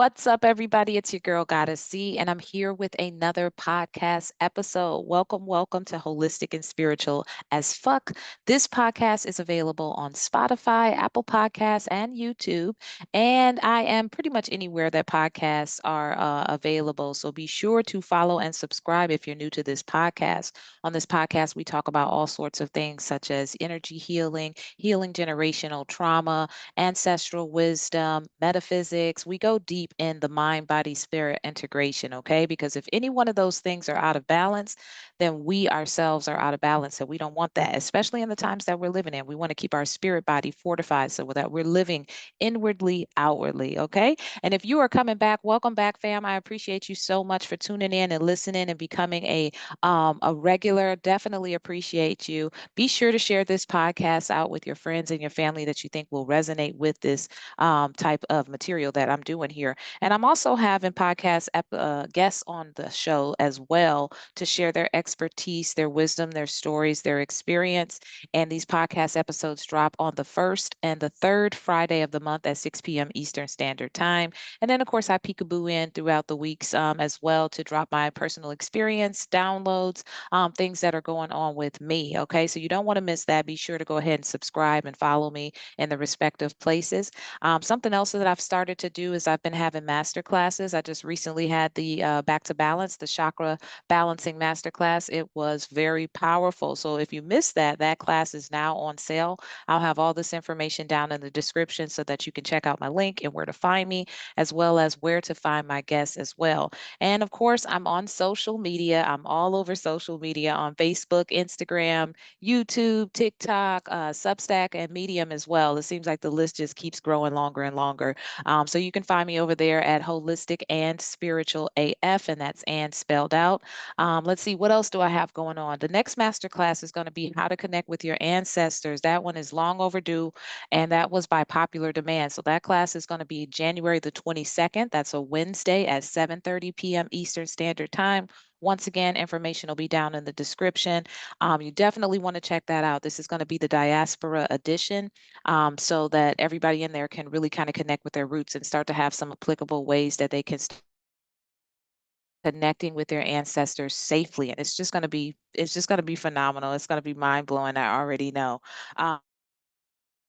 What's up, everybody? It's your girl, Goddess C, and I'm here with another podcast episode. Welcome to Holistic and Spiritual as Fuck. This podcast is available on Spotify, Apple Podcasts, and YouTube. And I am pretty much anywhere that podcasts are available. So be sure to follow and subscribe if you're new to this podcast. On this podcast, we talk about all sorts of things such as energy healing, healing generational trauma, ancestral wisdom, metaphysics. We go deep in the mind, body, spirit integration, okay? Because if any one of those things are out of balance, then we ourselves are out of balance. So we don't want that, especially in the times that we're living in. We want to keep our spirit body fortified so that we're living inwardly, outwardly, okay? And if you are coming back, welcome back, fam. I appreciate you so much for tuning in and listening and becoming a regular. Definitely appreciate you. Be sure to share this podcast out with your friends and your family that you think will resonate with this type of material that I'm doing here. And I'm also having podcast guests on the show as well to share their expertise, their wisdom, their stories, their experience. And these podcast episodes drop on the first and the third Friday of the month at 6 p.m. Eastern Standard Time. And then, of course, I peekaboo in throughout the weeks as well to drop my personal experience, downloads, things that are going on with me. Okay, so you don't want to miss that. Be sure to go ahead and subscribe and follow me in the respective places. Something else that I've started to do is I've been having master classes. I just recently had the Back to Balance, the chakra balancing master class. It was very powerful. So if you missed that, that class is now on sale. I'll have all this information down in the description so that you can check out my link and where to find me, as well as where to find my guests as well. And of course, I'm on social media. I'm all over social media on Facebook, Instagram, YouTube, TikTok, Substack, and Medium as well. It seems like the list just keeps growing longer and longer. So you can find me over there at Holistic and Spiritual AF, and that's and spelled out. Let's see, what else do I have going on? The next masterclass is going to be how to connect with your ancestors. That one is long overdue, and that was by popular demand. So that class is going to be January the 22nd. That's a Wednesday at 7:30 p.m. Eastern Standard Time. Once again, information will be down in the description. You definitely want to check that out. This is going to be the diaspora edition, so that everybody in there can really kind of connect with their roots and start to have some applicable ways that they can connecting with their ancestors safely. And it's just going to be phenomenal. It's going to be mind blowing. I already know.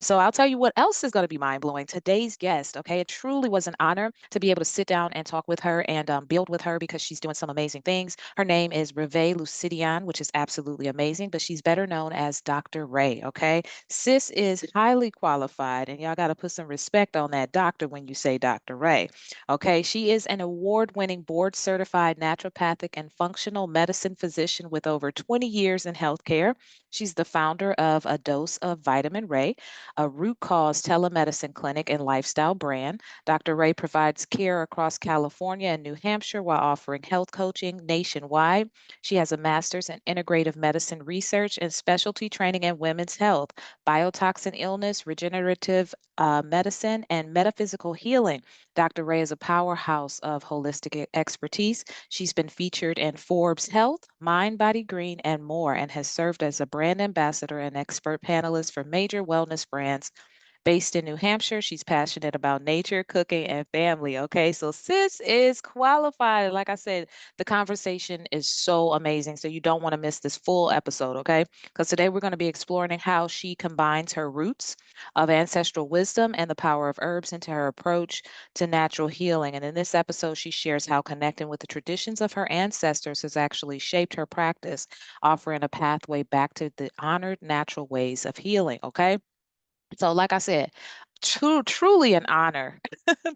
So I'll tell you what else is going to be mind blowing. Today's guest, okay, it truly was an honor to be able to sit down and talk with her and build with her because she's doing some amazing things. Her name is Revée Barbour, which is absolutely amazing, but she's better known as Dr. Ray, okay? Sis is highly qualified, and y'all got to put some respect on that doctor when you say Dr. Ray, okay? She is an award-winning board-certified naturopathic and functional medicine physician with over 20 years in healthcare. She's the founder of A Dose of Vitamin Ray, a root cause telemedicine clinic and lifestyle brand. Dr. Ray provides care across California and New Hampshire while offering health coaching nationwide. She has a master's in integrative medicine research and specialty training in women's health, biotoxin illness, regenerative medicine, and metaphysical healing. Dr. Ray is a powerhouse of holistic expertise. She's been featured in Forbes Health, Mind, Body, Green, and more, and has served as a brand ambassador and expert panelist for major wellness brands. Based in New Hampshire, she's passionate about nature, cooking, and family. Okay, so sis is qualified. Like I said, the conversation is so amazing. So you don't want to miss this full episode, okay? Because today we're going to be exploring how she combines her roots of ancestral wisdom and the power of herbs into her approach to natural healing. And in this episode, she shares how connecting with the traditions of her ancestors has actually shaped her practice, offering a pathway back to the honored natural ways of healing, okay? So, like I said, truly an honor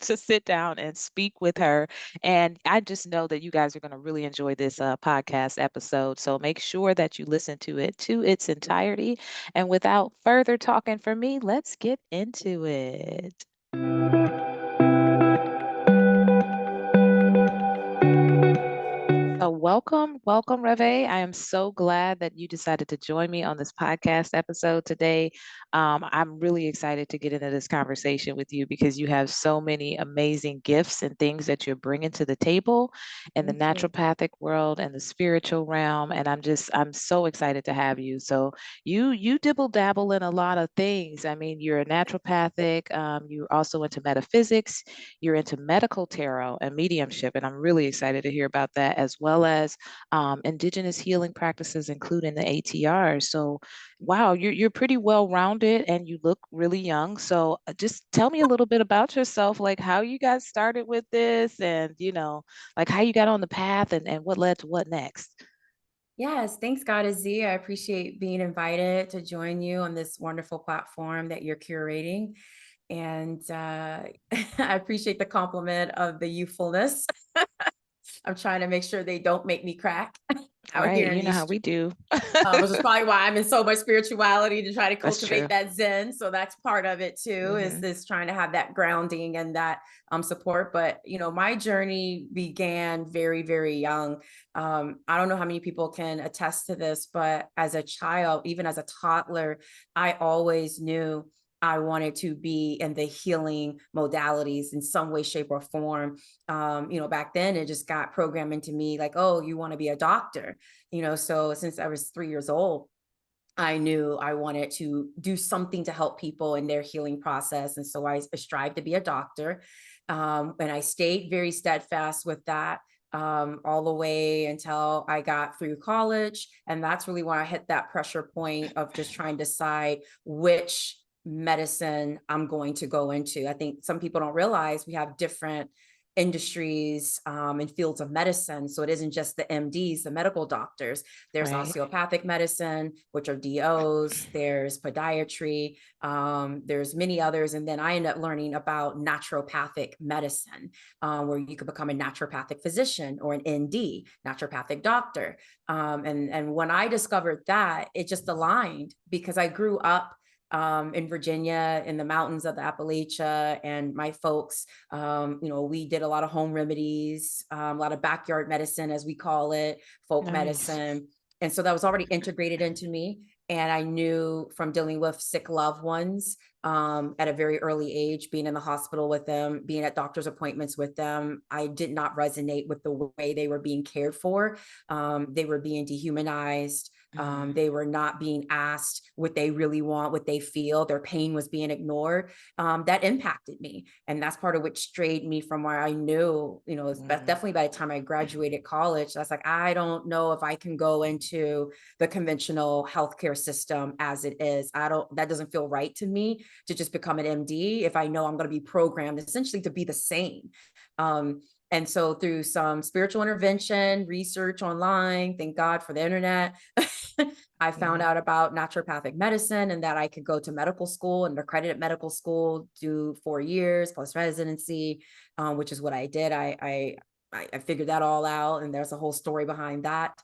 to sit down and speak with her. And I just know that you guys are going to really enjoy this podcast episode. So make sure that you listen to it to its entirety. And without further talking for me, let's get into it. So welcome, Revée. I am so glad that you decided to join me on this podcast episode today. I'm really excited to get into this conversation with you because you have so many amazing gifts and things that you're bringing to the table in the Thank you. naturopathic world and the spiritual realm. And I'm so excited to have you. So you dibble dabble in a lot of things. I mean, you're a naturopathic. You're also into metaphysics. You're into medical tarot and mediumship, and I'm really excited to hear about that, as well as indigenous healing practices, including the ATR. So, wow, you're pretty well rounded, and you look really young. So, just tell me a little bit about yourself, like how you got started with this, and like how you got on the path, and what led to what next. Yes, thanks, God Z. I appreciate being invited to join you on this wonderful platform that you're curating. And I appreciate the compliment of the youthfulness. I'm trying to make sure they don't make me crack out Right, here in you know these how we streets. do. Which is probably why I'm in so much spirituality to try to That's true. cultivate that Zen. So that's part of it too, is Hmm. this trying to have that grounding and that support. But my journey began very, very young. I don't know how many people can attest to this, but as a child, even as a toddler, I always knew I wanted to be in the healing modalities in some way, shape, or form. Back then it just got programmed into me like, oh, you want to be a doctor. So since I was 3 years old, I knew I wanted to do something to help people in their healing process. And so I strived to be a doctor. And I stayed very steadfast with that all the way until I got through college. And that's really when I hit that pressure point of just trying to decide which medicine I'm going to go into. I think some people don't realize we have different industries and fields of medicine. So it isn't just the MDs, the medical doctors. There's Right. osteopathic medicine, which are DOs. There's podiatry. There's many others. And then I ended up learning about naturopathic medicine, where you could become a naturopathic physician or an ND, naturopathic doctor. And when I discovered that, it just aligned because I grew up in Virginia, in the mountains of the Appalachia, and my folks, we did a lot of home remedies, a lot of backyard medicine, as we call it, folk Nice. medicine. And so that was already integrated into me. And I knew from dealing with sick loved ones at a very early age, being in the hospital with them, being at doctor's appointments with them, I did not resonate with the way they were being cared for. They were being dehumanized. Mhm. They were not being asked what they really want, what they feel. Their pain was being ignored. That impacted me. And that's part of which strayed me from where I knew, Mhm. definitely by the time I graduated college, I was like, I don't know if I can go into the conventional healthcare system as it is. That doesn't feel right to me to just become an MD if I know I'm going to be programmed essentially to be the same. And so through some spiritual intervention, research online, thank God for the internet, I found Mhm. out about naturopathic medicine and that I could go to medical school, and accredited medical school, do 4 years plus residency, which is what I did. I figured that all out, and there's a whole story behind that.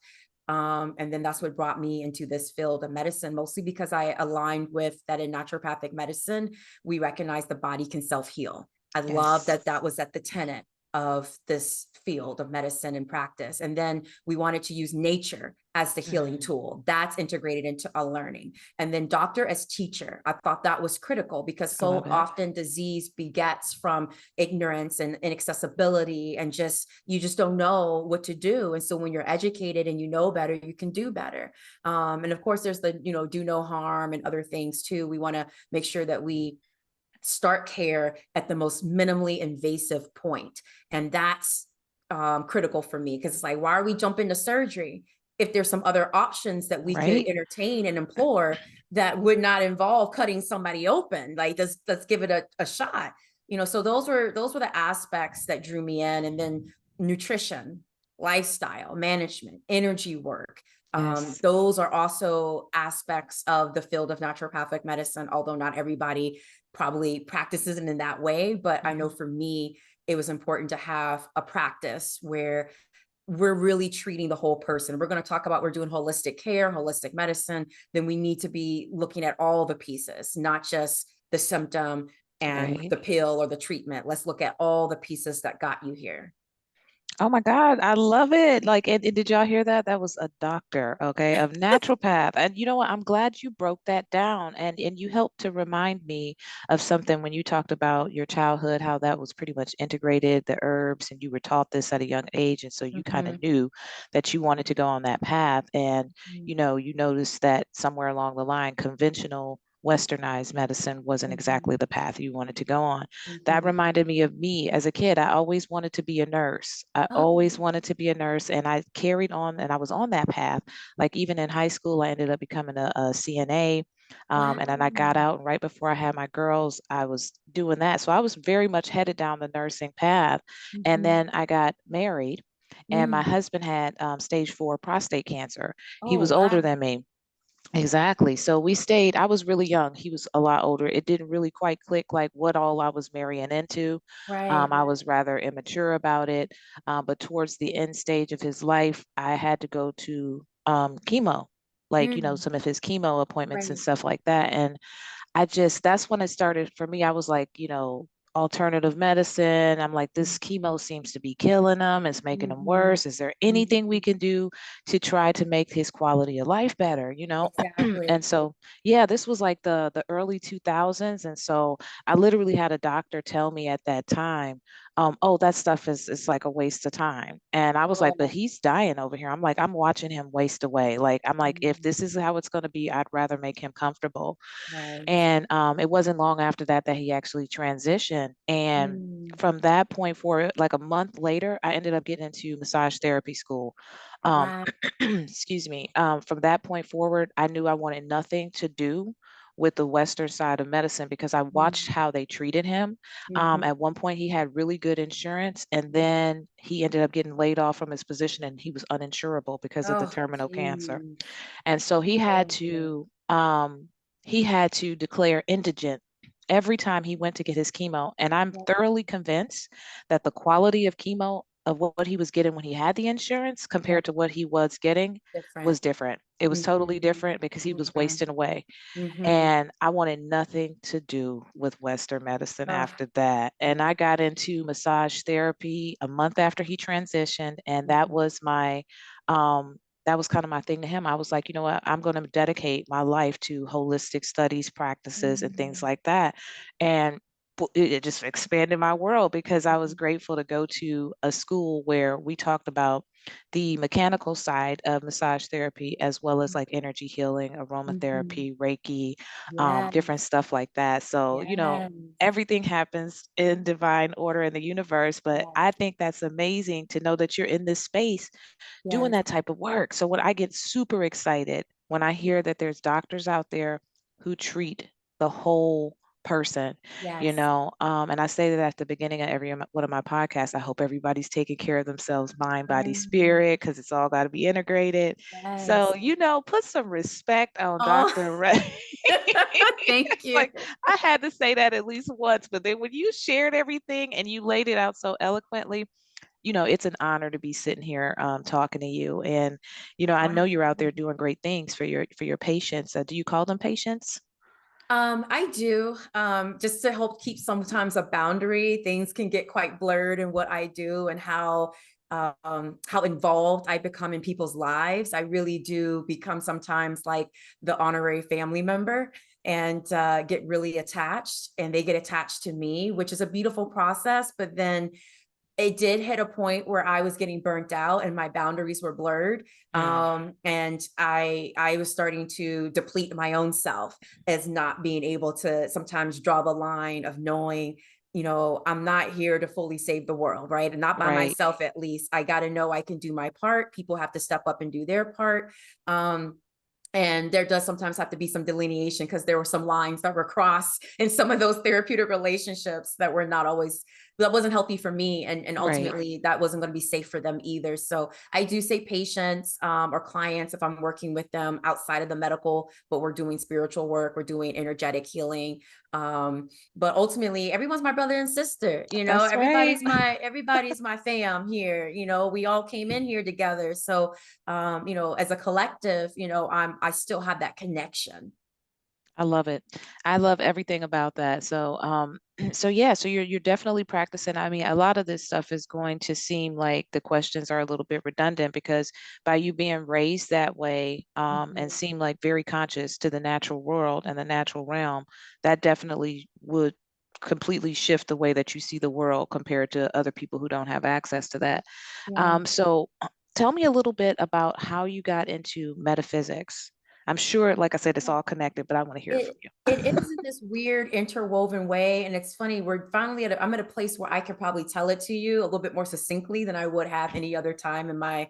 And then that's what brought me into this field of medicine, mostly because I aligned with that in naturopathic medicine, we recognize the body can self-heal. I love Yes. that that was at the tenet of this field of medicine and practice. And then we wanted to use nature as the healing Mhm. tool. That's integrated into a learning. And then doctor as teacher. I thought that was critical because I love so it. often disease begets from ignorance and inaccessibility, and just you just don't know what to do. And so when you're educated and you know better, you can do better. And of course, there's the do no harm and other things too. We want to make sure that we start care at the most minimally invasive point. And that's critical for me because it's like, why are we jumping to surgery if there's some other options that we could Right. entertain and implore that would not involve cutting somebody open? Like, let's give it a shot. So those were the aspects that drew me in. And then nutrition, lifestyle management, energy work. Yes. Those are also aspects of the field of naturopathic medicine, although not everybody probably practices it in that way. But I know Mhm. for me, it was important to have a practice where we're really treating the whole person. We're going to talk about we're doing holistic care, holistic medicine. Then we need to be looking at all the pieces, not just the symptom and Right. the pill or the treatment. Let's look at all the pieces that got you here. Oh my God, I love it. Like, and did y'all hear that? That was a doctor, okay, of naturopath. And you know what? I'm glad you broke that down and you helped to remind me of something when you talked about your childhood, how that was pretty much integrated, the herbs, and you were taught this at a young age. And so you kind of Mhm. knew that you wanted to go on that path. And, Mm. you noticed that somewhere along the line, conventional westernized medicine wasn't exactly Mhm. the path you wanted to go on. That Mhm. reminded me of me as a kid. I always wanted to be a nurse. I Oh. always wanted to be a nurse, and I carried on, and I was on that path. Like even in high school, I ended up becoming a CNA. And then I got Wow. out, and right before I had my girls, I was doing that. So I was very much headed down the nursing path. And Mhm. then I got married, and my Mm. husband had stage 4 prostate cancer. He Oh, was wow. older than me. Exactly. So we stayed, I was really young. He was a lot older. It didn't really quite click like what all I was marrying into. Right. I was rather immature about it. But towards the end stage of his life, I had to go to chemo, like, Mm. some of his chemo appointments and Right. stuff like that. And that's when it started for me. I was like, alternative medicine. I'm like, this chemo seems to be killing him. It's making him Mhm. worse. Is there anything we Mhm. can do to try to make his quality of life better, And Exactly. so, yeah, this was like the early 2000s. And so I literally had a doctor tell me at that time, oh, that stuff is like a waste of time. And I was like, but Oh. he's dying over here. I'm like, I'm watching him waste away. Like, I'm like, if Mhm. this is how it's going to be, I'd rather make him comfortable. Right. And it wasn't long after that that he actually transitioned. And Mm. from that point forward, like a month later, I ended up getting into massage therapy school. Um, Wow. excuse me. From that point forward, I knew I wanted nothing to do with the Western side of medicine because I watched Mm. how they treated him. Mhm. At one point, he had really good insurance, and then he ended up getting laid off from his position and he was uninsurable because of the Oh, terminal cancer. geez. And so Oh, dear. he had to declare indigent every time he went to get his chemo. And I'm thoroughly convinced that the quality of chemo of what he was getting when he had the insurance Yeah. compared to what he was getting Different. was different. It was totally Mhm. different because he was Okay. wasting away. Mhm. And I wanted nothing to do with Western medicine Oh. after that. And I got into massage therapy a month after he transitioned. And Mhm. that was kind of my thing to him. I was like, you know what? I'm going to dedicate my life to holistic studies, practices, and things Mhm. like that. And it just expanded my world because I was Mhm. grateful to go to a school where we talked about the mechanical side of massage therapy, as well as like energy healing, Mhm. aromatherapy, Reiki, different Yes. stuff like that. So, Yes. everything happens in divine order in the universe. But Yes. I think that's amazing to know that you're in this space doing Yes. that type of work. So when I get super excited when I hear that there's doctors out there who treat the whole person, Yes. and I say that at the beginning of every one of my podcasts. I hope everybody's taking care of themselves, mind, body, Mhm. spirit, because it's all got to be integrated. So, Yes. put some respect on Oh, Dr. Ray. thank you. Like I had to say that at least once, but then when you shared everything and you laid it out so eloquently, it's an honor to be sitting here talking to you. And, I know you're out there Absolutely. doing great things for your patients. Do you call them patients? I do. Just to help keep sometimes a boundary. Things can get quite blurred in what I do and how involved I become in people's lives. I really do become sometimes like the honorary family member and get really attached, and they get attached to me, which is a beautiful process. But then it did hit a point where I was getting burnt out and my boundaries were blurred. Mm, And I was starting to deplete my own self as not being able to sometimes draw the line of knowing, I'm not here to fully save the world, right? And not by right, myself, at least. I got to know I can do my part. People have to step up and do their part. And there does sometimes have to be some delineation because there were some lines that were crossed in some of those therapeutic relationships that were not always, that wasn't healthy for me, and right. ultimately that wasn't going to be safe for them either. So I do say patients, or clients if I'm working with them outside of the medical, but we're doing spiritual work, we're doing energetic healing. But ultimately everyone's my brother and sister, That's right. everybody's my fam here, we all came in here together. So as a collective, I still have that connection. I love it. I love everything about that. So, So yeah, so you're definitely practicing. I mean, a lot of this stuff is going to seem like the questions are a little bit redundant because by you being raised that way, and Mhm. seem like very conscious to the natural world and the natural realm, that definitely would completely shift the way that you see the world compared to other people who don't have access to that. Yeah. So tell me a little bit about how you got into metaphysics. I'm sure, like I said, it's all connected, but I want to hear it from It it is in this weird interwoven way, and it's funny. We're finally I'm at a place where I could probably tell it to you a little bit more succinctly than I would have any other time in my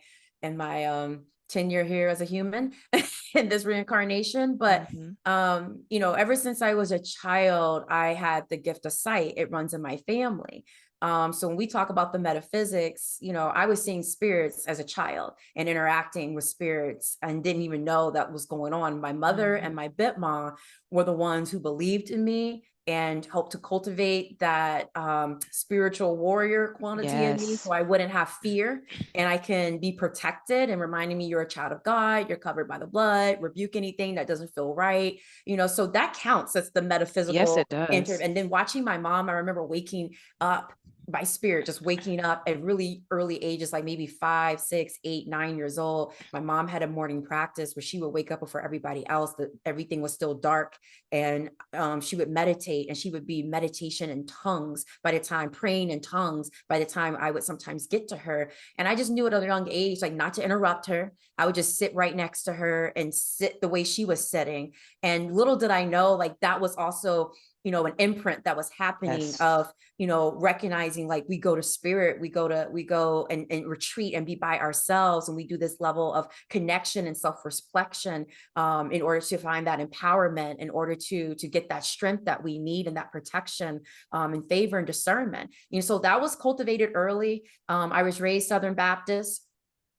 tenure here as a human in this reincarnation. But you. Hmm. you know, ever since I was a child, I had the gift of sight. It runs in my family. So when we talk about the metaphysics, you know, I was seeing spirits as a child and interacting with spirits and didn't even know that was going on. My mother and Hmm. my bit mom were the ones who believed in me and helped to cultivate that spiritual warrior quality in me so Yes. I wouldn't have fear and I can be protected and reminding me you're a child of God, you're covered by the blood, rebuke anything that doesn't feel right, you know, so that counts. That's the Yes, metaphysical it enter. does. And then watching my mom, I remember waking up by spirit, just waking up at really early ages, like maybe 5, 6, 8, 9 years old. My mom had a morning practice where she would wake up before everybody else, that everything was still dark. And she would meditate, and she would be meditation in tongues by the time, praying in tongues by the time I would sometimes get to her. And I just knew at a young age, like not to interrupt her. I would just sit right next to her and sit the way she was sitting. And little did I know, like that was also, you know, an imprint that was happening Yes. of, you know, recognizing like we go to spirit, we go and retreat and be by ourselves, and we do this level of connection and self-reflection in order to find that empowerment, in order to get that strength that we need and that protection and favor and discernment. You know, so that was cultivated early. I was raised Southern Baptist.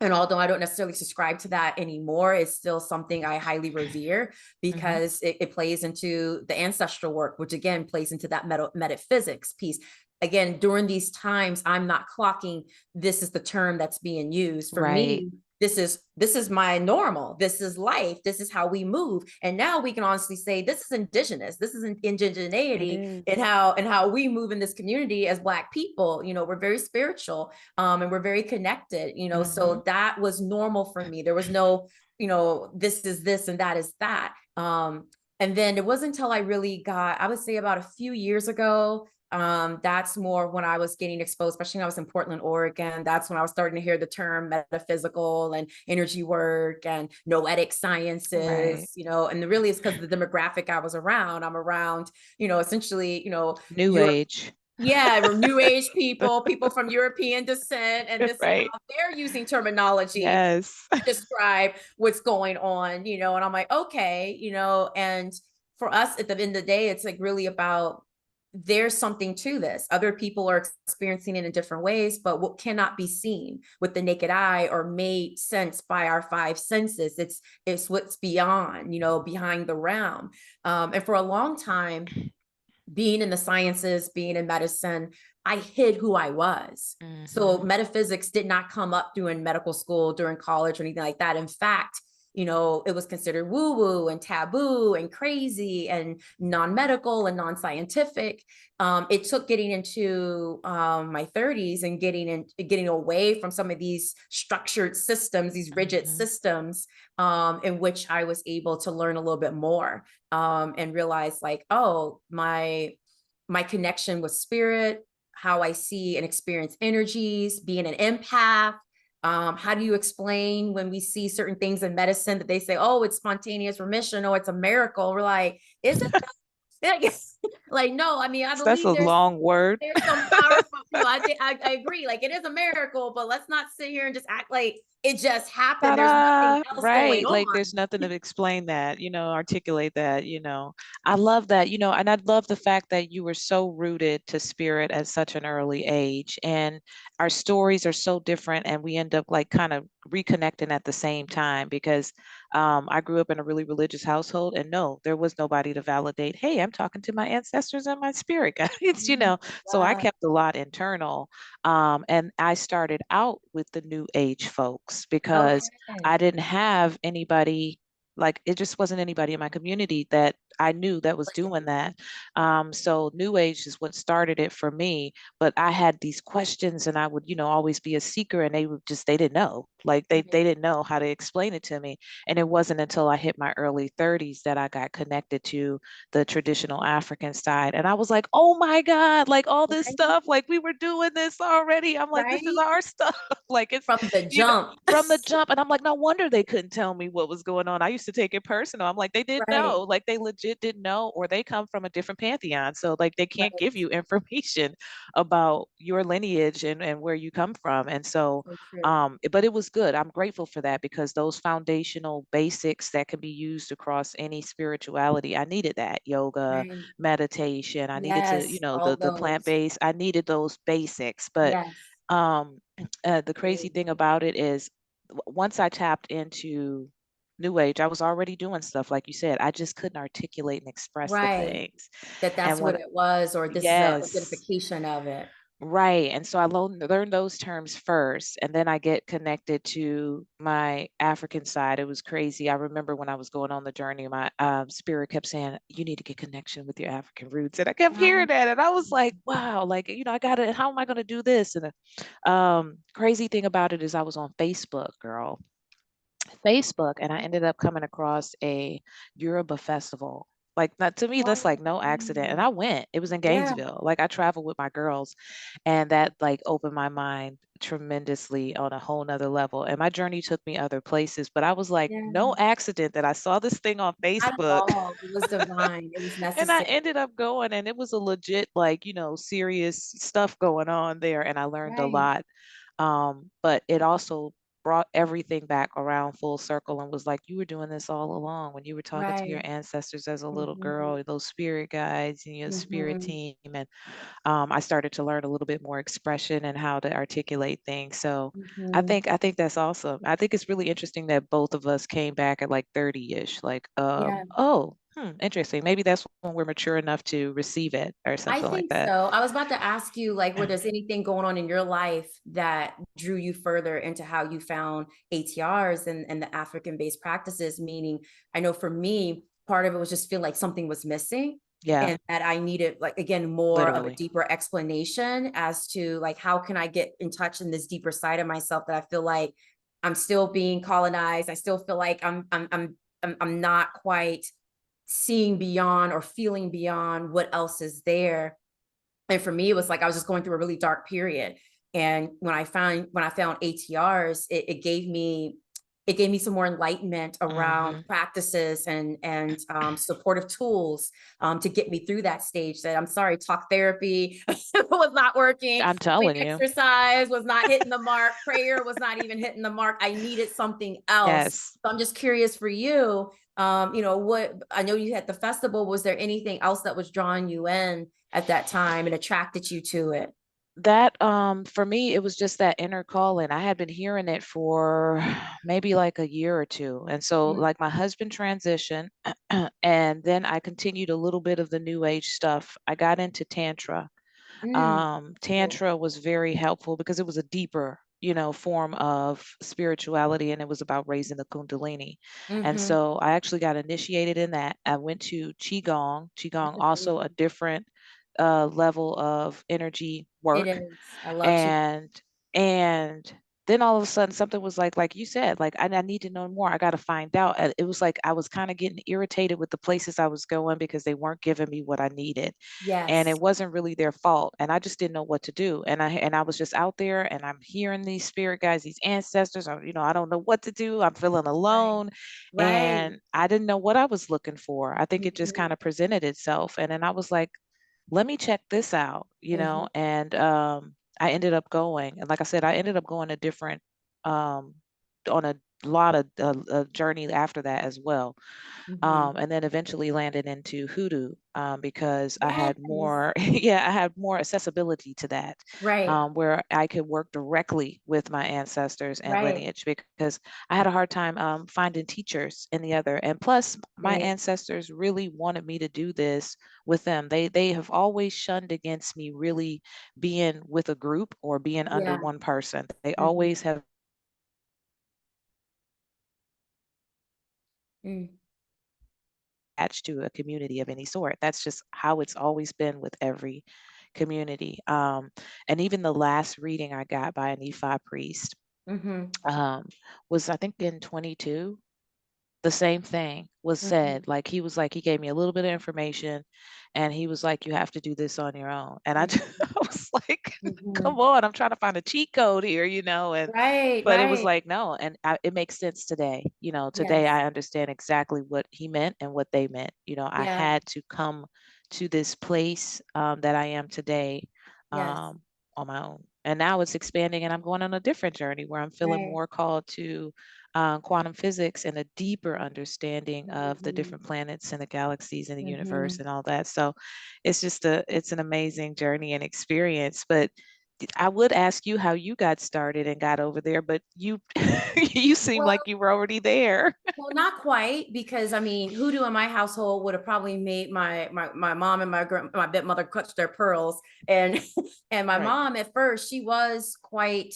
And although I don't necessarily subscribe to that anymore, it's still something I highly revere Hmm. because it plays into the ancestral work, which again plays into that metaphysics piece. Again, during these times, I'm not clocking this is the term that's being used. For Right. me, this is my normal, this is life, this is how we move. And now we can honestly say this is indigenous, this is It indigeneity is. and how we move in this community as Black people. You know, we're very spiritual, and we're very connected, you know, Hmm. so that was normal for me. There was no, you know, this is this and that is that. And then it wasn't until I really got, I would say about a few years ago, that's more when I was getting exposed, especially when I was in Portland, Oregon. That's when I was starting to hear the term metaphysical and energy work and noetic Right. sciences, you know, and really it's because of the demographic I was around. I'm around, you know, essentially, you know, New Europe, age. yeah, new age people, people from European descent, and this is Right. how they're using terminology Yes. to describe what's going on, you know, and I'm like, okay, you know, and for us at the end of the day, it's like really about there's something to this. Other people are experiencing it in different ways, but what cannot be seen with the naked eye or made sense by our five senses, it's what's beyond, you know, behind the realm. And for a long time, being in the sciences, being in medicine, I hid who I was. So Hmm. metaphysics did not come up during medical school, during college, or anything like that. In fact, you know, it was considered woo woo and taboo and crazy and non medical and non scientific. It took getting into my 30s and getting away from some of these structured systems, these rigid Hmm. systems, in which I was able to learn a little bit more and realize like, oh, my connection with spirit, how I see and experience energies, being an empath. How do you explain when we see certain things in medicine that they say, oh, it's spontaneous remission, or it's a miracle? We're like, is it? Like, no, I mean, I That's believe a long word. there's some powerful, you know, I agree. Like it is a miracle, but let's not sit here and just act like it just happened. There's nothing Ta-da! else going Right. Like on. there's nothing to explain that, articulate that, I love that, and I love the fact that you were so rooted to spirit at such an early age. And our stories are so different, and we end up like kind of reconnecting at the same time because I grew up in a really religious household, and no, there was nobody to validate, hey, I'm talking to my ancestors and my spirit guides, so I Yeah. kept a lot internal. And I started out with the new age folks because I Okay. didn't have anybody. like it just wasn't anybody in my community that I knew that was doing that. So New Age is what started it for me. But I had these questions, and I would, always be a seeker, and they didn't know. Like they Right. didn't know how to explain it to me. And it wasn't until I hit my early 30s that I got connected to the traditional African side. And I was like, oh my God, like all this Right. stuff, like we were doing this already. I'm like, this is Right. our stuff. Like it's, From the you know, jump. from the jump. And I'm like, no wonder they couldn't tell me what was going on. I used to take it personal. I'm like, they didn't Right. know. Like they legit didn't know, or they come from a different pantheon. So like they can't give Right. you information about your lineage and where you come from. And so So true. but it was good. I'm grateful for that because those foundational basics that can be used across any spirituality, I needed that yoga, Right. meditation. I needed to, Yes, all the plant those. based. I needed those basics. But Yes. um, the crazy Absolutely. thing about it is once I tapped into New Age, I was already doing stuff like you said. I just couldn't articulate and express the Right. things. That And that's what when it was, or this is a yes, identification of it. right. And so I learned those terms first, and then I get connected to my African side. It was crazy. I remember when I was going on the journey, my spirit kept saying, "You need to get connection with your African roots," and I kept hearing Right. that, and I was like, "Wow!" Like I got to. How am I going to do this? And the crazy thing about it is, I was on Facebook, girl, Facebook, and I ended up coming across a Yoruba festival. Like that to me, that's Oh, like no accident. And wow. I went. It was in Yeah. Gainesville. Like I traveled with my girls, and that like opened my mind tremendously on a whole nother level. And my journey took me other places, but I was like, Yeah. no accident that I saw this thing on Not at Facebook. all. It was divine. It was And I necessary. ended up going, and it was a legit, like, serious stuff going on there. And I learned a Right. lot. But it also brought everything back around full circle and was like, you were doing this all along when you were talking to your Right. ancestors as a little Mm-hmm. girl, those spirit guides and your spirit Mm-hmm. team. And I started to learn a little bit more expression and how to articulate things. So Mm-hmm. I think that's awesome. I think it's really interesting that both of us came back at like 30-ish. Like, Yeah. interesting. Maybe that's when we're mature enough to receive it or I something like think that. so. I was about to ask you, like, were there's anything going on in your life that drew you further into how you found ATRs and the African-based practices? Meaning, I know for me, part of it was just feel like something was missing Yeah, and that I needed, like, again, more of a literally. deeper explanation as to like how can I get in touch in this deeper side of myself that I feel like I'm still being colonized. I still feel like I'm not quite seeing beyond or feeling beyond what else is there. And for me, it was like I was just going through a really dark period. And when I found ATRs, it gave me some more enlightenment around Hmm. practices and supportive tools to get me through that stage. That I'm sorry, talk therapy was not working. I'm Doing telling you. exercise was not hitting the mark. Prayer was not even hitting the mark. I needed something else. Yes. So I'm just curious for you. What I know you had the festival. Was there anything else that was drawing you in at that time and attracted you to it? That for me it was just that inner calling. I had been hearing it for maybe like a year or two. And so Mm, like my husband transitioned and then I continued a little bit of the new age stuff. I got into tantra. mm, cool. Tantra was very helpful because it was a deeper, form of spirituality, and it was about raising the kundalini. And Mm-hmm. so I actually got initiated in that. I went to qigong. Qigong also a different level of energy It work. is. I love Chi. and and then all of a sudden something was like you said, like I need to know more. I got to find out. And it was like I was kind of getting irritated with the places I was going because they weren't giving me what I needed, and it Yes. wasn't really their fault, and I just didn't know what to do. And I was just out there, and I'm hearing these spirit guys, these ancestors. I don't know what to do. I'm feeling Right. alone, Right. and I didn't know what I was looking for. I think it just kind Mm-hmm. of presented itself, and then I was like, let me check this out, Mm-hmm. and I ended up going. And like I said, I ended up going a different, um, on a lot of journey after that as well. Mm-hmm. And then eventually landed into hoodoo, because I Yes. had more, yeah, I had more accessibility to that, Right. where I could work directly with my ancestors and Right. lineage, because I had a hard time finding teachers in the other. And plus, my Right. ancestors really wanted me to do this with them. They have always shunned against me really being with a group or being under Yeah. one person. They Mm-hmm. always have Mm. attached to a community of any sort. That's just how it's always been with every community. And even the last reading I got by a Nephi priest Mm-hmm. um, was, I think, in 22. The same thing was Mm-hmm. said. Like he was like, he gave me a little bit of information and he was like, you have to do this on your own. And I just, Mm-hmm. I was like, come Mm-hmm. on, I'm trying to find a cheat code here, and Right, but it was right. like, no. And it makes sense today. Today Yes. I understand exactly what he meant and what they meant. I Yeah. had to come to this place that I am today Yes. um, on my own. And now it's expanding and I'm going on a different journey where I'm feeling Right. more called to quantum physics and a deeper understanding of the Mm-hmm. different planets and the galaxies and the universe Mm-hmm. and all that. So it's an amazing journey and experience. But I would ask you how you got started and got over there, but you you seem Well, like you were already there. well, not quite, because I mean, hoodoo in my household would have probably made my mom and my bit mother clutch their pearls, and and my Right. mom at first she was quite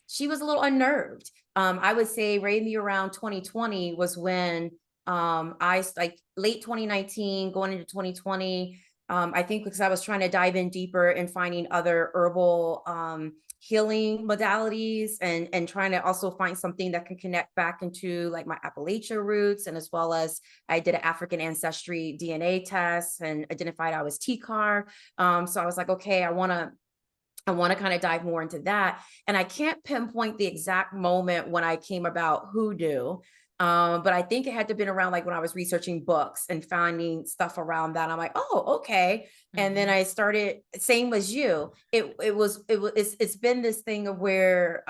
she was a little unnerved. I would say maybe around 2020 was when I like late 2019 going into 2020. I think because I was trying to dive in deeper and finding other herbal healing modalities, and trying to also find something that can connect back into like my Appalachia roots, and as well as I did an African ancestry DNA test and identified I was TCAR. So I was like, okay, I want to kind of dive more into that. And I can't pinpoint the exact moment when I came about hoodoo. But I think it had to been around like when I was researching books and finding stuff around that. I'm like, oh, okay. And then Hmm. I started, same as you. It's been this thing of where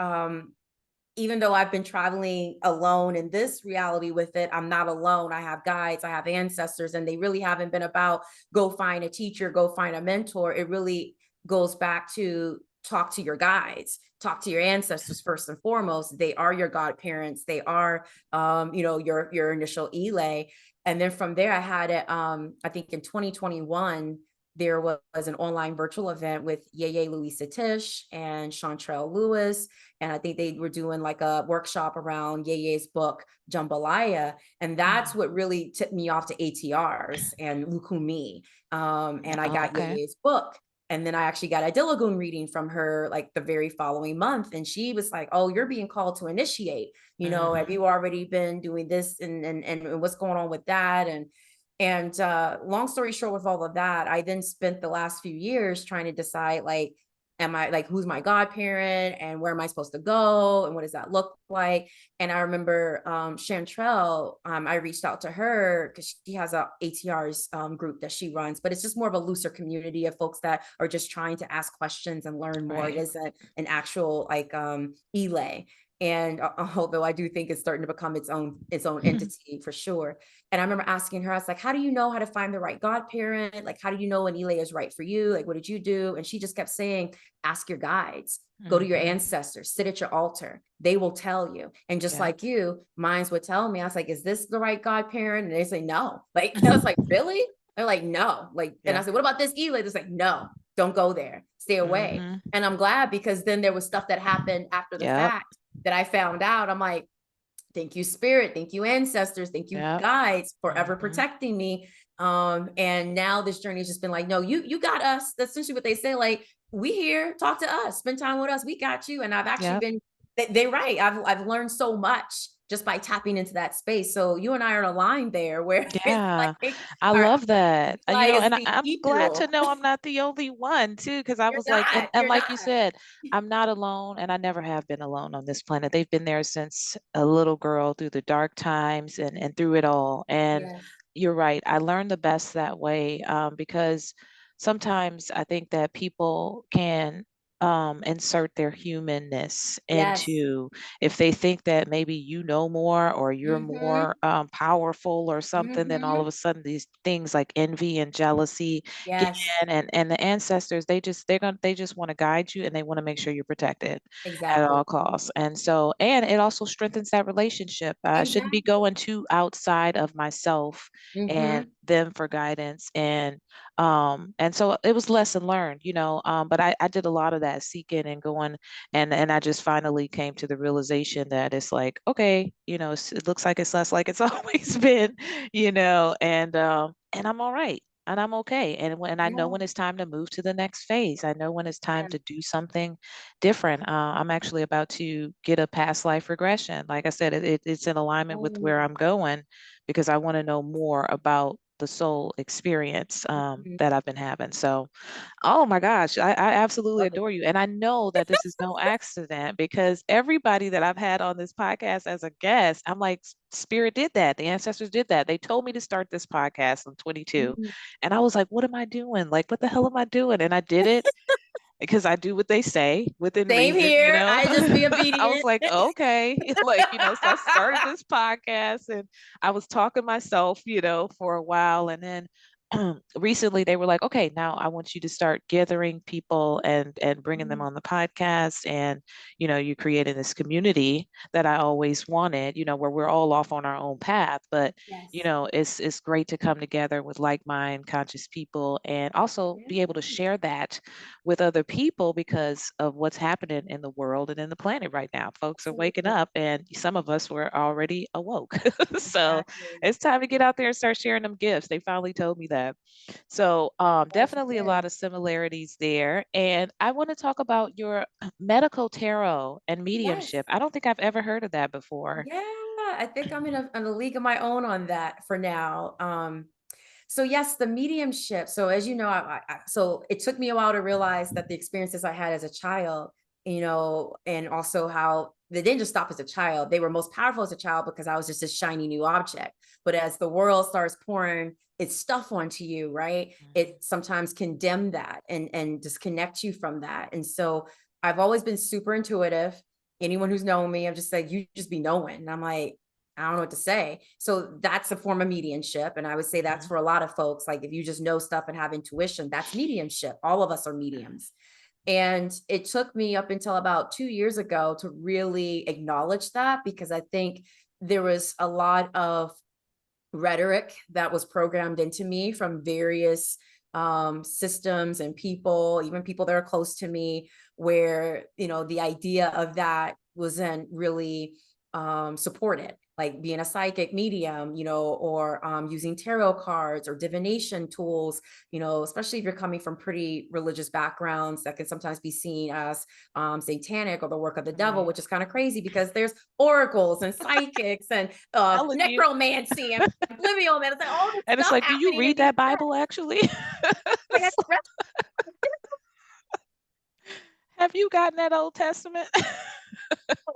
even though I've been traveling alone in this reality with it, I'm not alone. I have guides, I have ancestors, and they really haven't been about go find a teacher, go find a mentor. It really goes back to talk to your guides, talk to your ancestors first and foremost. They are your godparents. They are, your initial Elay. And then from there, I had it. I think in 2021, there was an online virtual event with Yeye Louisa Tish and Chantrell Lewis, and I think they were doing like a workshop around Yeye's book Jambalaya, and that's what really tipped me off to ATRs and Lukumi. And I Oh, got okay. Yeye's book. And then I actually got a Dilagoon reading from her like the very following month. And she was like, oh, you're being called to initiate. Have Hmm. you already been doing this, and what's going on with that? And long story short, with all of that, I then spent the last few years trying to decide, like, am I like, who's my godparent and where am I supposed to go and what does that look like? And I remember Chantrell, I reached out to her because she has a ATR's group that she runs, but it's just more of a looser community of folks that are just trying to ask questions and learn more. It Right. isn't an actual like elay. And although I do think it's starting to become its own entity for sure. And I remember asking her, I was like, how do you know how to find the right godparent? Like, how do you know an Elay is right for you? Like, what did you do? And she just kept saying, ask your guides, go to your Hmm. ancestors, sit at your altar. They will tell you. And just Yeah. like you, mines would tell me, I was like, is this the right godparent? And they say, no. Like, I was like, really? They're like, no. Like, and I Yeah. said, what about this Elay? They're like, no, don't go there. Stay away. Hmm. And I'm glad, because then there was stuff that happened after the Yep. fact that I found out. I'm like, thank you, spirit. Thank you, ancestors. Thank you, Yep. guides, forever Hmm. protecting me. And now this journey has just been like, no, you got us. That's essentially what they say. Like, we here, talk to us, spend time with us. We got you. And I've actually Yep. been, they're right. I've learned so much just by tapping into that space. So you and I are aligned there, where it's Yeah, like I our love that. is And being I'm glad to equal. know I'm not the only one too, because I You're was like, not. and You're like you not. said, I'm not alone, and I never have been alone on this planet. They've been there since a little girl through the dark times and through it all. And Yes. you're right. I learned the best that way, because sometimes I think that people can insert their humanness Yes. into, if they think that maybe you know more or you're Mm-hmm. more powerful or something, then all of Mm-hmm. a sudden these things like envy and jealousy get Yes. in, and the ancestors, they just want to guide you and they want to make sure you're protected at Exactly. all costs. And so, and it also strengthens that relationship. I shouldn't be Exactly. going too outside of myself and Mm-hmm. them for guidance. And so it was lesson learned, but I did a lot of that seeking and going, and I just finally came to the realization that it's like, okay, it looks like it's less like it's always been, and I'm all right. And I'm okay. And I know Yeah. when it's time to move to the next phase. I know when it's time Yeah. to do something different. I'm actually about to get a past life regression. Like I said, it's in alignment with where I'm going because I want to know more about the soul experience Mhm. that I've been having. So, oh my gosh, I absolutely Love it. adore you. And I know that this is no accident because everybody that I've had on this podcast as a guest, I'm like, Spirit did that. The ancestors did that. They told me to start this podcast in 22. Mhm. And I was like, what am I doing? Like, what the hell am I doing? And I did it because I do what they say within Same reason, here. I just be I was obedient. like, okay, like, so I started this podcast and I was talking myself, for a while. And then recently they were like, okay, now I want you to start gathering people and bringing them Mhm. on the podcast. And, you created this community that I always wanted, where we're all off on our own path. But Yes. it's great to come together with like mind conscious people and also Yeah. be able to share that with other people because of what's happening in the world and in the planet right now. Folks are waking Absolutely. up, and some of us were already awoke. So Exactly. it's time to get out there and start sharing them gifts. They finally told me that. So Yes, you definitely a did. lot of similarities there. And I want to talk about your medical tarot and Yes. mediumship. I don't think I've ever heard of that before. Yeah. I think I'm in a league of my own on that for now. So yes, the mediumship. So as you know, so it took me a while to realize that the experiences I had as a child, and also how they didn't just stop as a child. They were most powerful as a child because I was just a shiny new object. But as the world starts pouring its stuff onto you, right, Mhm. it sometimes condemn that and disconnect you from that. And so I've always been super intuitive. Anyone who's known me, I'm just like, you just be knowing. And I'm like, I don't know what to say. So that's a form of mediumship. And I would say that's Mhm. for a lot of folks. Like if you just know stuff and have intuition, that's mediumship. All of us are mediums. And it took me up until about 2 years ago to really acknowledge that because I think there was a lot of rhetoric that was programmed into me from various systems and people, even people that are close to me, where the idea of that wasn't really supported, like being a psychic medium, or using tarot cards or divination tools, especially if you're coming from pretty religious backgrounds that can sometimes be seen as satanic or the work of the devil, Right. which is kind of crazy because there's oracles and psychics and Telling you. necromancy and biblical man. It's like all this And it's stuff like, do you happening in read these that Bible texts. actually? Like I read, Have you gotten that Old Testament?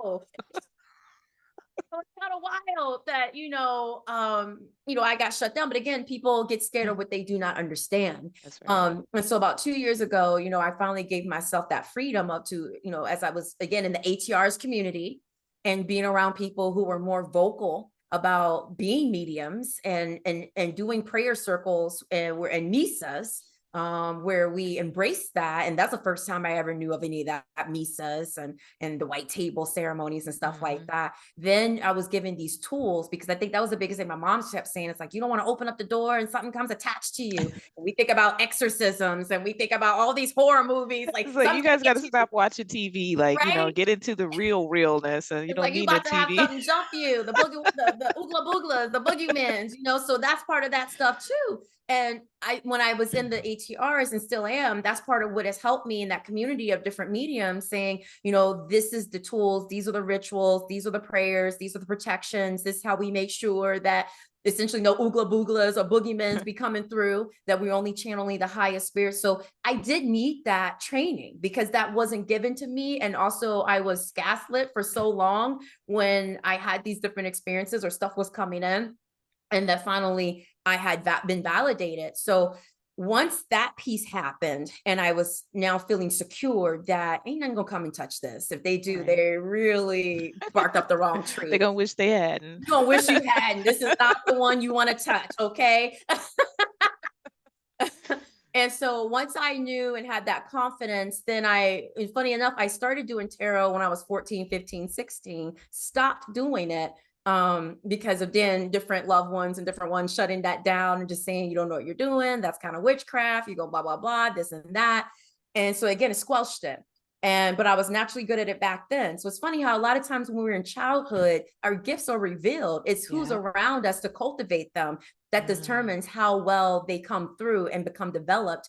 oh, so it's kind of wild that I got shut down. But again, people get scared of what they do not understand. That's right. And so about 2 years ago, I finally gave myself that freedom up to, as I was again in the ATRs community and being around people who were more vocal about being mediums and doing prayer circles and misas, where we embrace that. And that's the first time I ever knew of any of that misas and the white table ceremonies and stuff like Mhm. that. Then I was given these tools because I think that was the biggest thing my mom kept saying. It's like, you don't want to open up the door and something comes attached to you. And we think about exorcisms and we think about all these horror movies, like It's like you something gonna guys got get to you, stop watching TV, like, right? get into the real realness, and you It's don't like you need no about to have TV. something jump you, the boogie, the oogla booglas, the boogeymans, so that's part of that stuff too. And when I was in the ATRs and still am, that's part of what has helped me in that community of different mediums saying, this is the tools, these are the rituals, these are the prayers, these are the protections, this is how we make sure that essentially no oogla booglas or boogeymans be coming through, that we're only channeling the highest spirit. So I did need that training because that wasn't given to me. And also I was gaslit for so long when I had these different experiences or stuff was coming in, and that finally I had been validated. So once that piece happened and I was now feeling secure that ain't nothing gonna come and touch this. If they do, Right. they really barked up the wrong They're tree. gonna wish they hadn't. You're gonna wish you hadn't. This is not the one you want to touch, okay? And so once I knew and had that confidence, then funny enough, I started doing tarot when I was 14, 15, 16, stopped doing it because of then different loved ones and different ones shutting that down and just saying, you don't know what you're doing. That's kind of witchcraft. You go blah, blah, blah, this and that. And so again, it squelched it. But I was naturally good at it back then. So it's funny how a lot of times when we were in childhood, our gifts are revealed. It's who's around us to cultivate them that determines how well they come through and become developed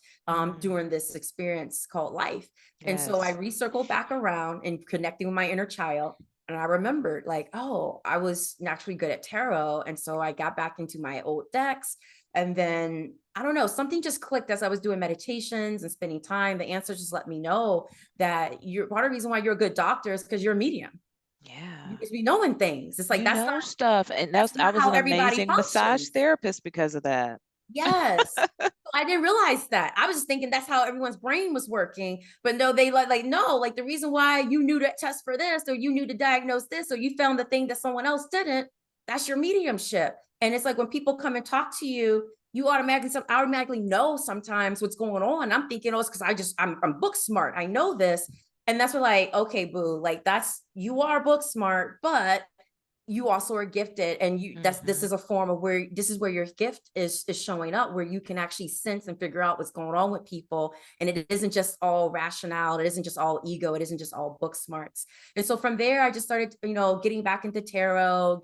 during this experience called life. And so I recircled back around and connecting with my inner child. And I remembered like, oh, I was naturally good at tarot. And so I got back into my old decks. And then I don't know, something just clicked as I was doing meditations and spending time. The answers just let me know that you're part of the reason why you're a good doctor is because you're a medium. Yeah. You just be knowing things. It's like You know stuff. And that's I not was how an everybody amazing massage functions. therapist because of that. Yes. I didn't realize that. I was just thinking that's how everyone's brain was working. But no, they no, like the reason why you knew to test for this, or you knew to diagnose this, or you found the thing that someone else didn't, that's your mediumship. And it's like when people come and talk to you, you automatically know sometimes what's going on. I'm thinking, oh, it's because I'm book smart. I know this. And that's what like, okay, boo, like you are book smart, but you also are gifted, and this is a form of where this is where your gift is showing up, where you can actually sense and figure out what's going on with people, and it isn't just all rationale, it isn't just all ego, it isn't just all book smarts. And so from there I just started getting back into tarot,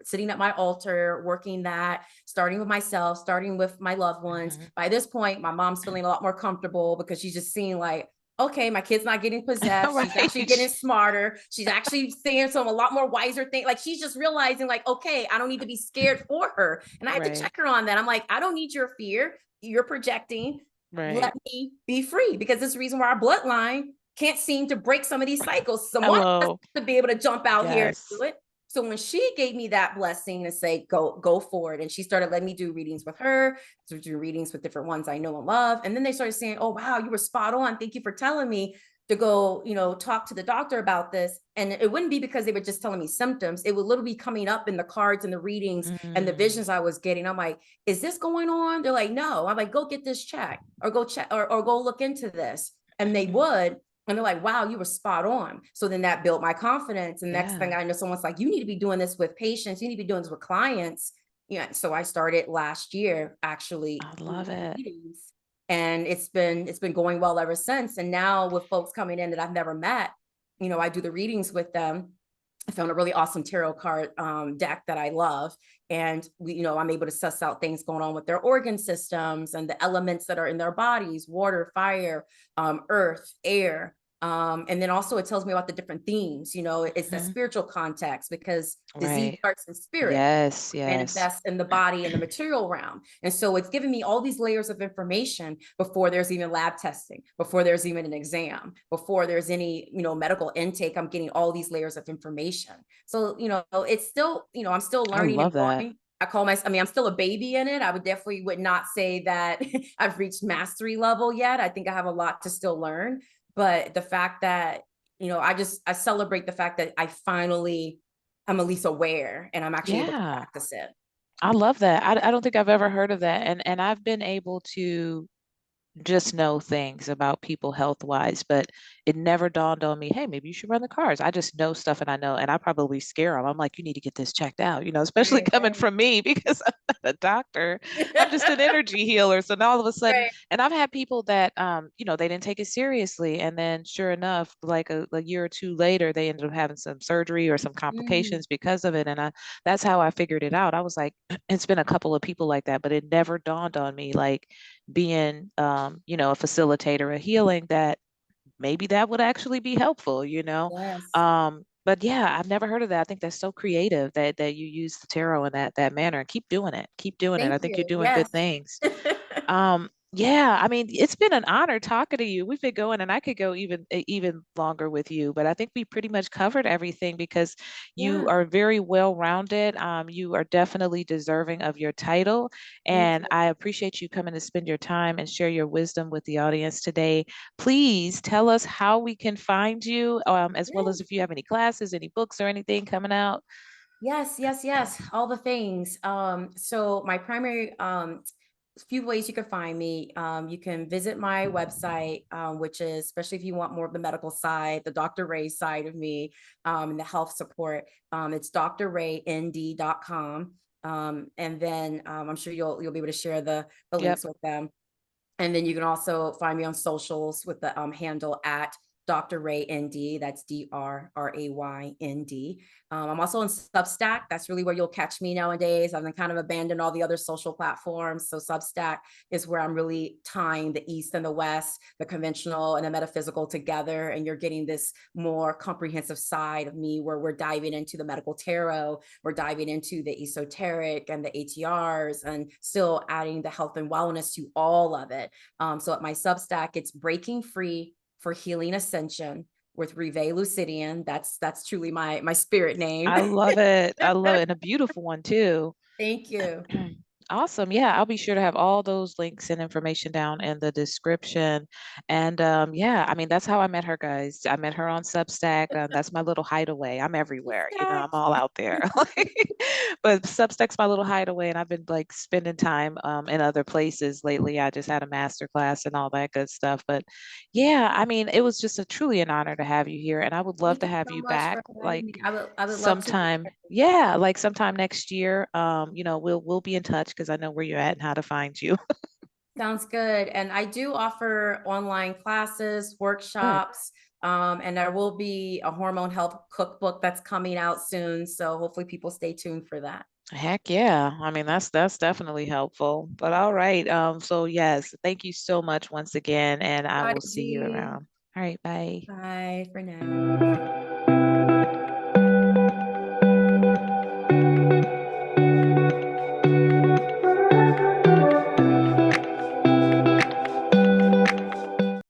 sitting at my altar, working that, starting with myself, starting with my loved ones. By this point my mom's feeling a lot more comfortable because she's just seeing like, okay, my kid's not getting possessed. She's actually getting smarter. She's actually saying a lot more wiser things. Like she's just realizing like, okay, I don't need to be scared for her. And I had to check her on that. I'm like, I don't need your fear. You're projecting. Let me be free, because this is the reason why our bloodline can't seem to break some of these cycles. Someone has to be able to jump out here and do it. So when she gave me that blessing to say, go for it. And she started letting me do readings with her, to do readings with different ones I know and love. And then they started saying, oh, wow, you were spot on. Thank you for telling me to go, talk to the doctor about this. And it wouldn't be because they were just telling me symptoms. It would literally be coming up in the cards and the readings and the visions I was getting. I'm like, is this going on? They're like, no. I'm like, go get this checked, or go check, or go look into this. And they would. And they're like, wow, you were spot on. So then that built my confidence. And next thing I know, someone's like, you need to be doing this with patients. You need to be doing this with clients. Yeah. So I started last year, actually. I love it. Meetings, and it's been going well ever since. And now with folks coming in that I've never met, I do the readings with them. I found a really awesome tarot card deck that I love. And I'm able to suss out things going on with their organ systems and the elements that are in their bodies: water, fire, earth, air. And then also it tells me about the different themes. It's that spiritual context, because disease starts in spirit. Yes. Manifest in the body and the material realm. And so it's giving me all these layers of information before there's even lab testing, before there's even an exam, before there's any, medical intake. I'm getting all these layers of information. So, it's still, I'm still learning and growing. I'm still a baby in it. I would not say that I've reached mastery level yet. I think I have a lot to still learn. But the fact that, I celebrate the fact that I'm at least aware, and I'm actually able to practice it. I love that. I don't think I've ever heard of that. And I've been able to just know things about people health wise, but it never dawned on me, hey, maybe you should run the cards. I just know stuff, and I know, and I probably scare them. I'm like, you need to get this checked out, especially coming from me, because I'm not a doctor. I'm just an energy healer. So now all of a sudden, and I've had people that, they didn't take it seriously. And then sure enough, like a year or two later, they ended up having some surgery or some complications because of it. And that's how I figured it out. I was like, it's been a couple of people like that, but it never dawned on me, like, being a facilitator of healing, that maybe that would actually be helpful. But yeah, I've never heard of that. I think that's so creative that you use the tarot in that manner, and keep doing it. I think you're doing good things. Yeah, I mean, it's been an honor talking to you. We've been going, and I could go even longer with you, but I think we pretty much covered everything, because you are very well-rounded. You are definitely deserving of your title, and I appreciate you coming to spend your time and share your wisdom with the audience today. Please tell us how we can find you, as well as if you have any classes, any books, or anything coming out. Yes. All the things. So my primary few ways you can find me. You can visit my website, which is, especially if you want more of the medical side, the Dr. Ray side of me, and the health support. It's drraynd.com. And then I'm sure you'll be able to share the Yep. links with them. And then you can also find me on socials with the handle at Dr. Ray ND. That's DRRAYND. I'm also on Substack. That's really where you'll catch me nowadays. I've been kind of abandoned all the other social platforms. So Substack is where I'm really tying the East and the West, the conventional and the metaphysical together. And you're getting this more comprehensive side of me where we're diving into the medical tarot, we're diving into the esoteric and the ATRs, and still adding the health and wellness to all of it. So at my Substack, it's Breaking Free for Healing Ascension with Revée Lucidian. That's truly my spirit name. I love it. I love it. And a beautiful one too. Thank you. Awesome. Yeah, I'll be sure to have all those links and information down in the description. And yeah, I mean, that's how I met her, guys. I met her on Substack. That's my little hideaway. I'm everywhere, I'm all out there. But Substack's my little hideaway, and I've been like spending time in other places lately. I just had a master class and all that good stuff. But yeah, I mean, it was just truly an honor to have you here, and I would love Thank to you have so you much back for having like me. I would love to. sometime. Yeah, like sometime next year. We'll be in touch because I know where you're at and how to find you. Sounds good. And I do offer online classes, Mm, workshops, and there will be a hormone health cookbook that's coming out soon. So hopefully people stay tuned for that. heck yeah. I mean, that's definitely helpful. But all right. So yes, thank you so much once again, and I will see you Prodigy. around. All right, bye. Bye for now.